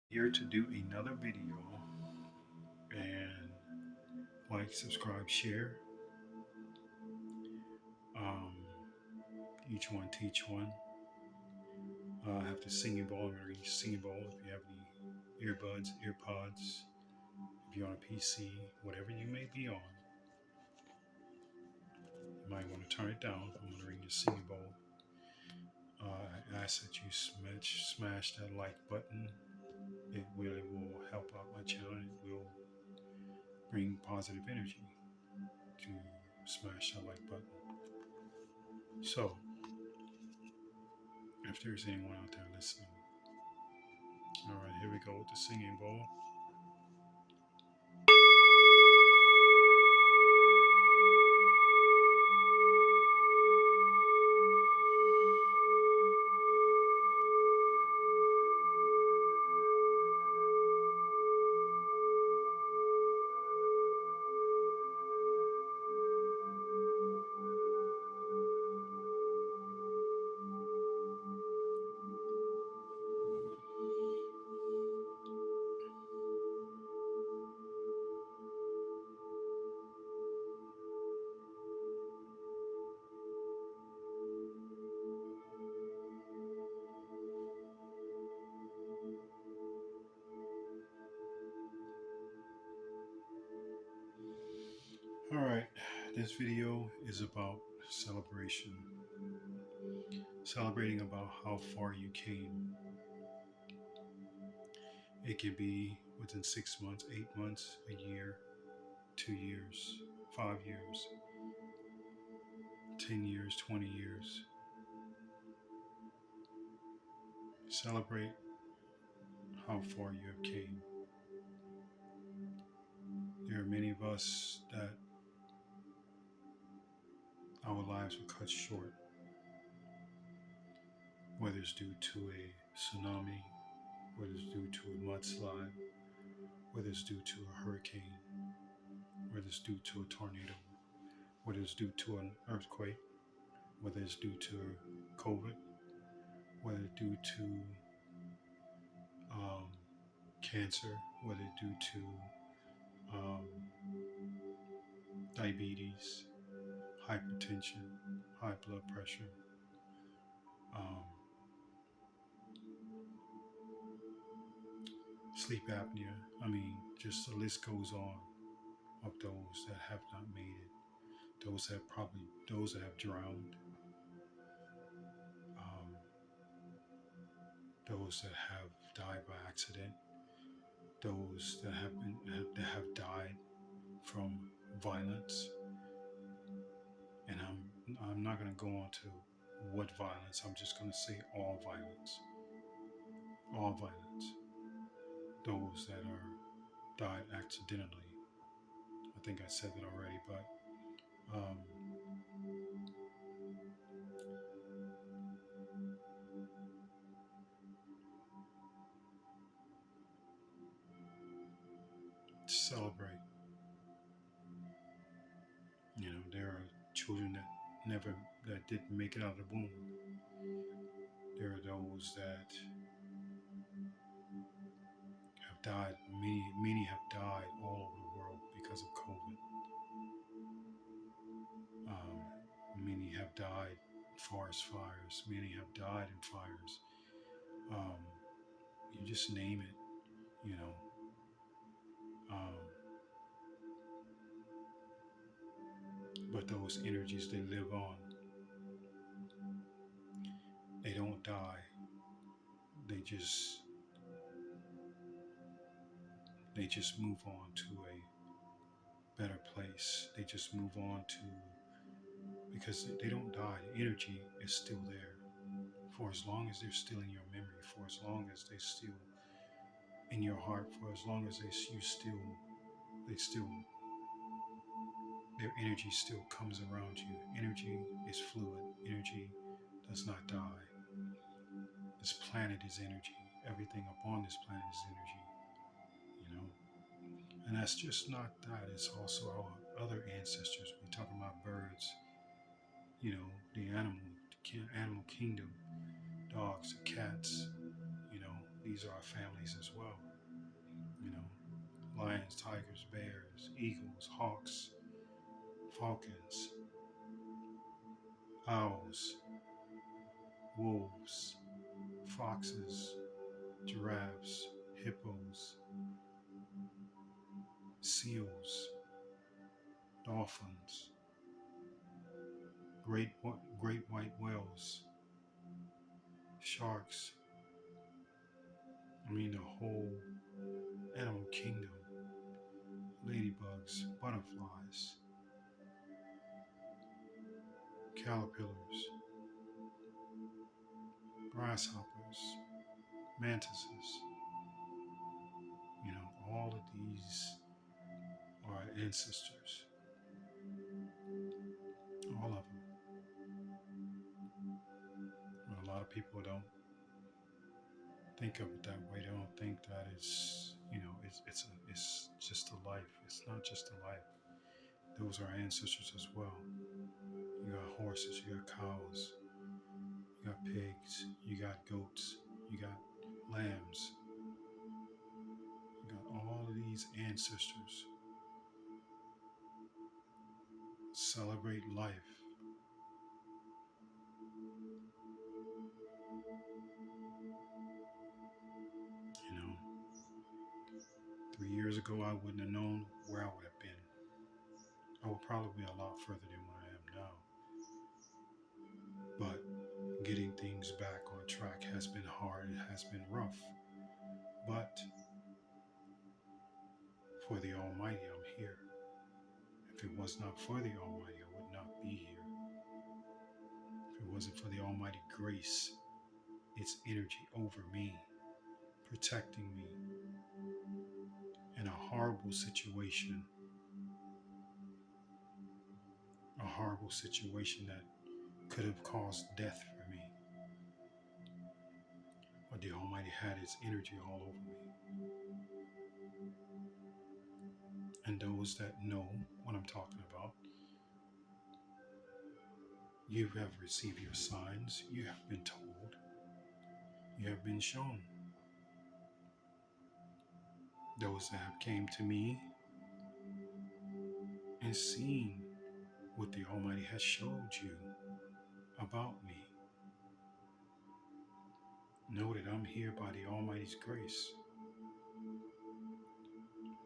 Here to do another video and like, subscribe, share. Um, each one teach one. I have the singing bowl. I'm going to read the singing bowl. If you have any earbuds, earpods, if you're on a PC, whatever you may be on, you might want to turn it down. I'm going to ring the singing bowl. I ask that you smash that like button. It really will help out my channel. It will bring positive energy to smash that like button. So, if there's anyone out there listening, all right, here we go with the singing bowl. All right, this video is about celebration, celebrating about how far you came. It can be within 6 months, 8 months, a year, 2 years, 5 years, 10 years, 20 years. Celebrate how far you have came. There are many of us that our lives were cut short, whether it's due to a tsunami, whether it's due to a mudslide, whether it's due to a hurricane, whether it's due to a tornado, whether it's due to an earthquake, whether it's due to COVID, whether it's due to um, cancer, whether it's due to um, diabetes, hypertension, high blood pressure, um, sleep apnea. I mean, just the list goes on of those that have not made it, those that have drowned, um, those that have died by accident, those that have died from violence. And I'm not going to go on to what violence. I'm just going to say all violence. All violence. Those that are died accidentally. I think I said that already, but celebrate. There are children that didn't make it out of the womb. There are those that have died. Many have died all over the world because of COVID. Many have died in forest fires. Many have died in fires. Um, you just name it, you know. Um, but those energies, they live on. They don't die. They just they just move on to a better place. They just move on to, because they don't die. The energy is still there for as long as they're still in your memory, for as long as they're still in your heart, for as long as they still their energy still comes around you. Energy is fluid. Energy does not die. This planet is energy. Everything upon this planet is energy. You know, and that's just not that. It's also our other ancestors. We're talking about birds. The animal kingdom, dogs, cats. These are our families as well. lions, tigers, bears, eagles, hawks, falcons, owls, wolves, foxes, giraffes, hippos, seals, dolphins, great great white whales, sharks. I mean the whole animal kingdom. Ladybugs, butterflies, caterpillars, grasshoppers, mantises. All of these are our ancestors. All of them. But a lot of people don't think of it that way. They don't think that it's just a life. It's not just a life. Those are ancestors as well. You got horses, you got cows, you got pigs, you got goats, you got lambs, you got all of these ancestors. Celebrate life. You know, 3 years ago, I wouldn't have known where I would have been. I would probably be a lot further than where I am now. But getting things back on track has been hard, it has been rough. But for the Almighty, I'm here. If it was not for the Almighty, I would not be here. If it wasn't for the Almighty grace, its energy over me, protecting me in a horrible situation that could have caused death for me. But the Almighty had its energy all over me. And those that know what I'm talking about, you have received your signs, you have been told, you have been shown. Those that have came to me and seen what the Almighty has showed you about me, know that I'm here by the Almighty's grace.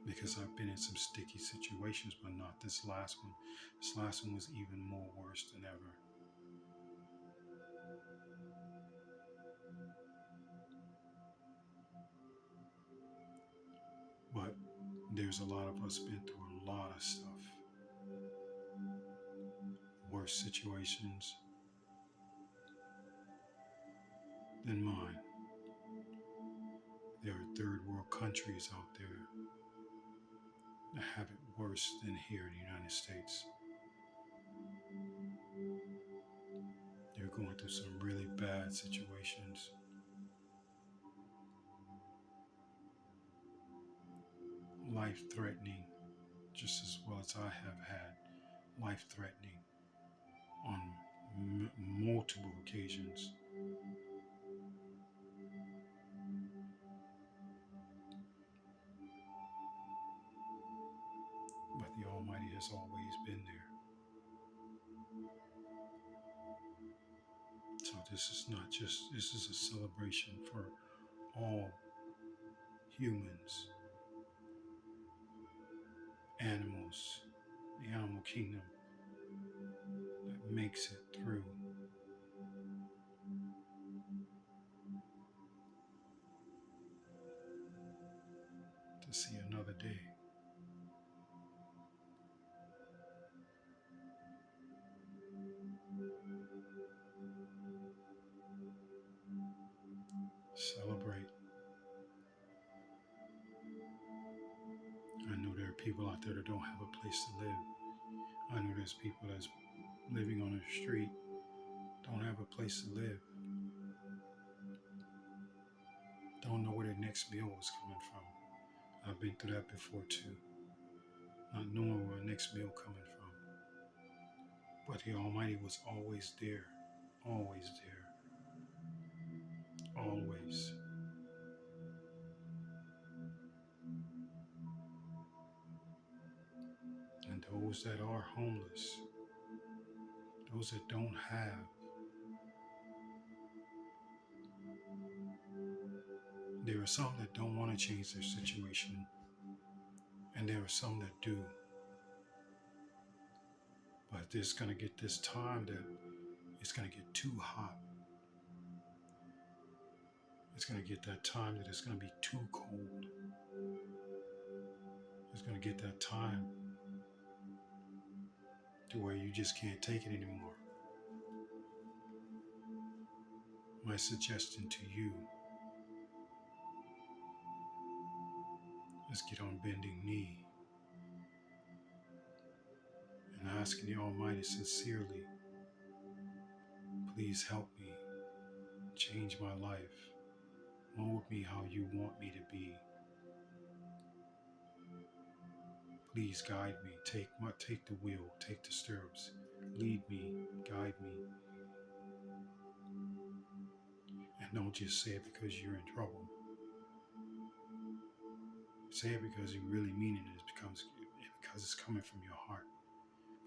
Because I've been in some sticky situations, but not this last one. This last one was even more worse than ever. But there's a lot of us been through a lot of stuff. Worse situations than mine. There are third world countries out there that have it worse than here in the United States. They're going through some really bad situations. Life-threatening, just as well as I have had life-threatening on multiple occasions. But the Almighty has always been there. So this is a celebration for all humans, animals, the animal kingdom that makes it through. To see another day. Celebrate. I know there are people out there that don't have a place to live. I know there's people that's living on the street, don't have a place to live, don't know where their next meal is coming from. I've been through that before too, not knowing where the next meal coming from. But the Almighty was always there, always there, always. those that are homeless, those that don't have. There are some that don't want to change their situation, and there are some that do. But there's going to get this time that it's going to get too hot. It's going to get that time that it's going to be too cold. It's going to get that time to where you just can't take it anymore. My suggestion to you is get on bending knee and asking the Almighty sincerely, please help me, change my life, mold me how you want me to be. Please guide me, take the wheel, take the stirrups, lead me, guide me. And don't just say it because you're in trouble. Say it because you really mean it, because it's coming from your heart.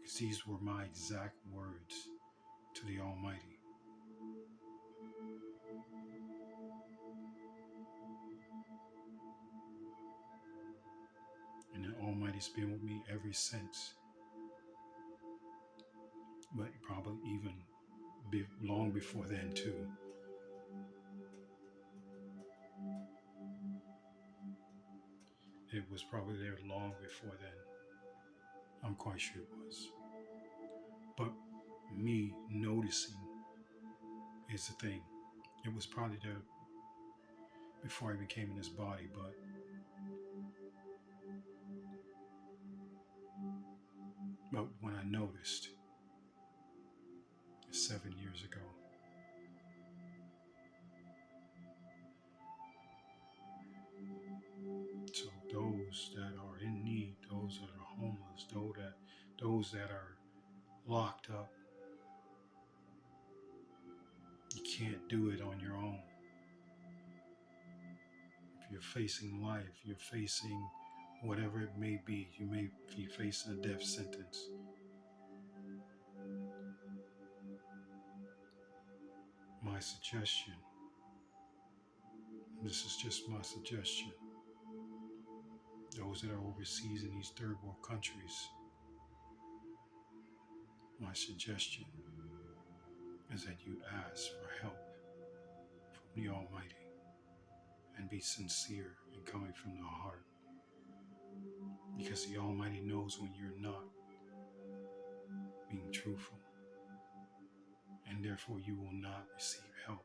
Because these were my exact words to the Almighty. And the Almighty's been with me ever since. But probably even long before then too. It was probably there long before then. I'm quite sure it was. But me noticing is the thing. It was probably there before I even came in this body, but when I noticed 7 years ago, so those that are in need, those that are homeless, those that are locked up, you can't do it on your own. If you're facing life, you're facing whatever it may be, you may be facing a death sentence. My suggestion, this is just my suggestion, those that are overseas in these third world countries, my suggestion is that you ask for help from the Almighty and be sincere and coming from the heart, because the Almighty knows when you're not being truthful, and therefore you will not receive help.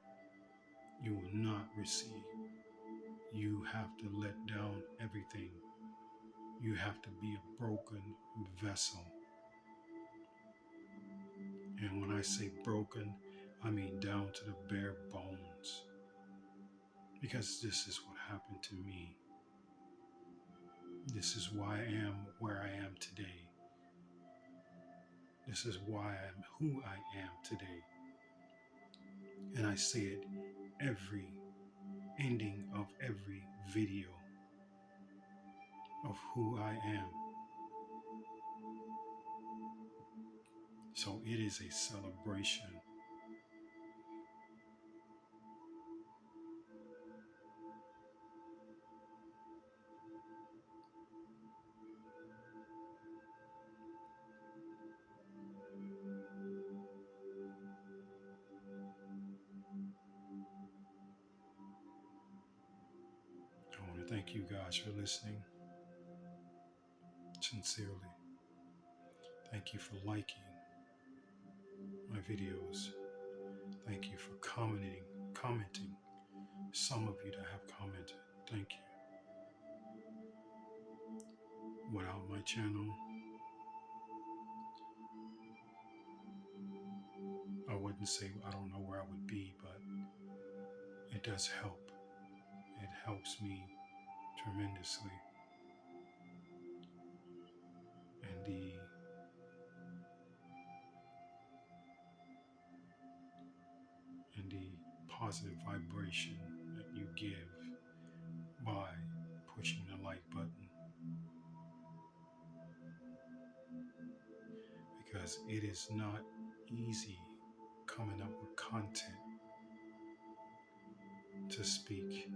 You will not receive. You have to let down everything. You have to be a broken vessel. And when I say broken, I mean down to the bare bones. Because this is what happened to me. This is why I am where I am today. This is why I'm who I am today. And I say it every ending of every video of who I am. So it is a celebration. I want to thank you guys for listening. Sincerely. Thank you for liking my videos. Thank you for commenting. Some of you that have commented, thank you. Without my channel, I wouldn't say I don't know where I would be, but it does help. It helps me tremendously. And the positive vibration that you give by pushing the like button because it is not easy coming up with content to speak.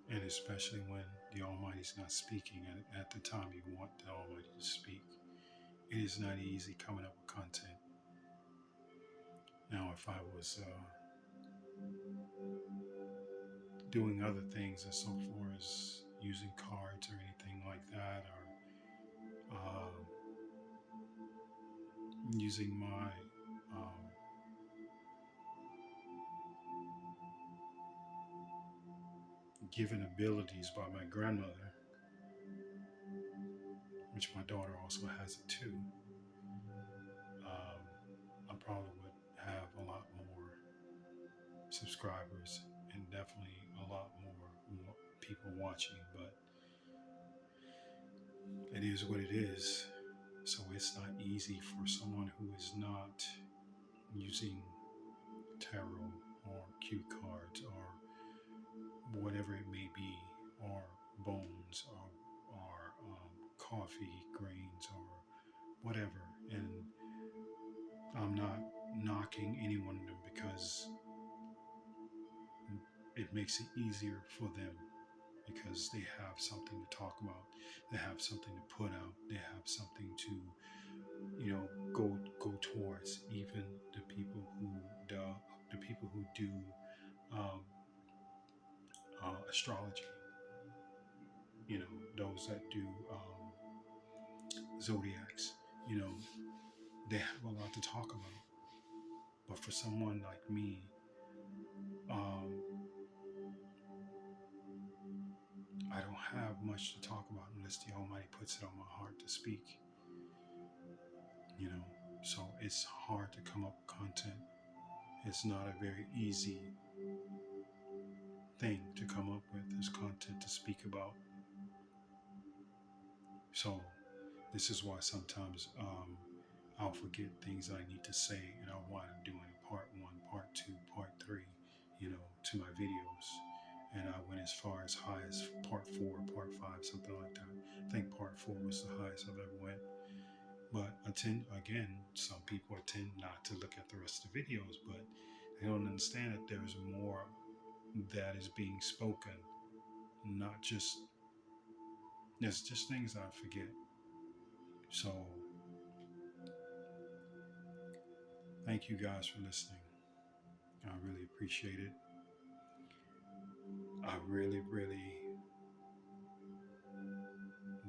And especially when the Almighty's not speaking at the time you want the Almighty to speak. It is not easy coming up with content. Now, if I was doing other things as so far as using cards or anything like that, or using my given abilities by my grandmother, which my daughter also has it too, I probably would have a lot more subscribers and definitely a lot more people watching, but it is what it is. So it's not easy for someone who is not using tarot or cue cards or whatever it may be, or bones or coffee grains or whatever. And I'm not knocking any one of them because it makes it easier for them because they have something to talk about, they have something to put out, they have something to go towards. Even the people who do um, astrology, those that do zodiacs, they have a lot to talk about. But for someone like me, I don't have much to talk about unless the Almighty puts it on my heart to speak. So it's hard to come up with content. It's not a very easy thing to come up with, is content to speak about. So this is why sometimes I'll forget things I need to say, and I'll wind up doing part 1, part 2, part 3, to my videos. And I went as far as high as part 4, part 5, something like that. I think part 4 was the highest I've ever went. But some people tend not to look at the rest of the videos, but they don't understand that there's more that is being spoken. Not just, it's just things I forget. So thank you guys for listening. I really appreciate it. I really, really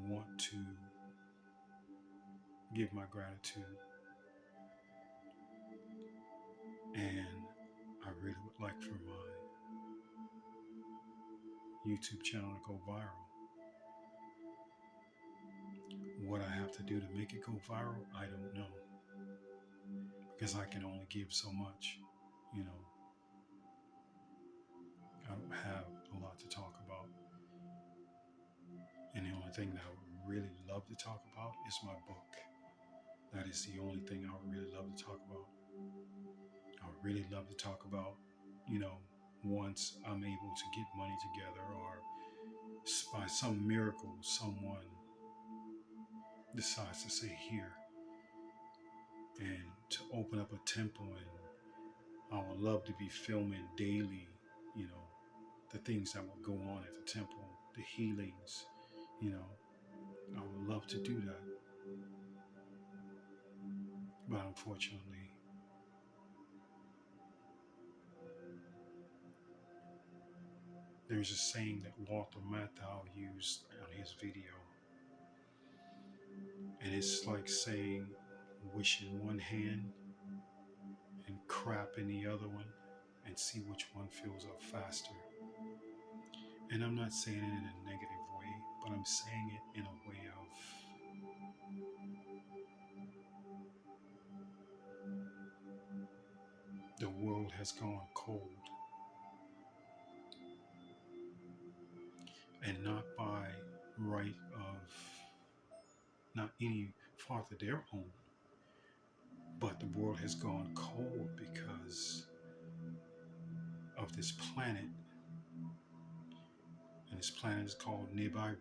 want to give my gratitude, and I really would like for my YouTube channel to go viral. What I have to do to make it go viral, I don't know, because I can only give so much. I don't have a lot to talk about, and the only thing that I would really love to talk about is my book. That is the only thing I would really love to talk about. I would really love to talk about, once I'm able to get money together, or by some miracle someone decides to say here, and to open up a temple, and I would love to be filming daily, the things that would go on at the temple, the healings, I would love to do that. But unfortunately, there's a saying that Walter Matthau used on his video, and it's like saying wish in one hand and crap in the other one, and see which one fills up faster. And I'm not saying it in a negative way, but I'm saying it in a way of the world has gone cold, and not by right of not any fault of their own, but the world has gone cold because of this planet, and this planet is called Nibiru.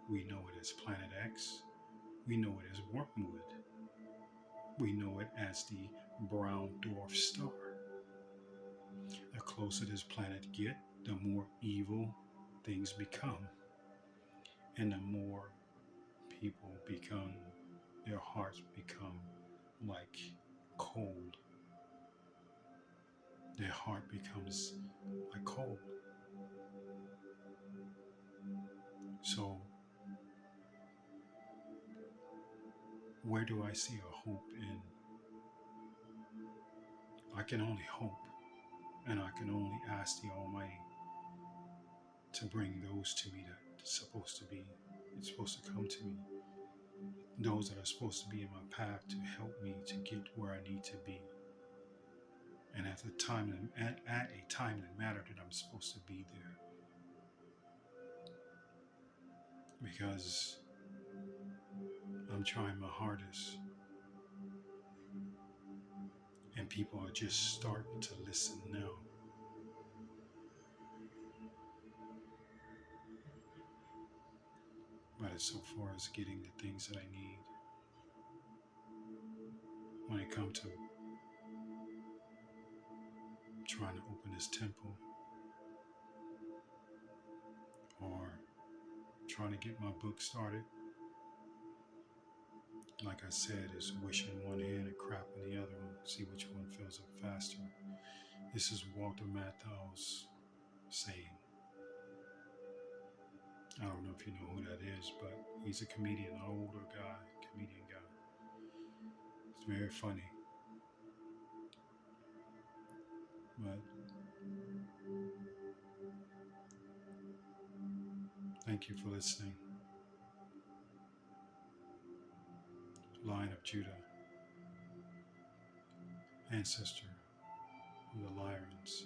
We know it as Planet X. We know it as Wormwood. We know it as the brown dwarf star. The closer this planet get, the more evil things become, and the more people become, their hearts become like cold. Their heart becomes like cold. So, where do I see a hope in? I can only hope, and I can only ask the Almighty to bring those to me that it's supposed to come to me. Those that are supposed to be in my path to help me to get where I need to be. And at a time that matter that I'm supposed to be there. Because I'm trying my hardest. And people are just starting to listen now. But as so far as getting the things that I need, when it comes to trying to open this temple or trying to get my book started, like I said, is wishing one hand and crap in the other one, see which one fills up faster. This is Walter Matthau's saying. I don't know if you know who that is, but he's a comedian, an older guy, comedian guy. It's very funny. But thank you for listening. Lion of Judah, ancestor of the Lyrans.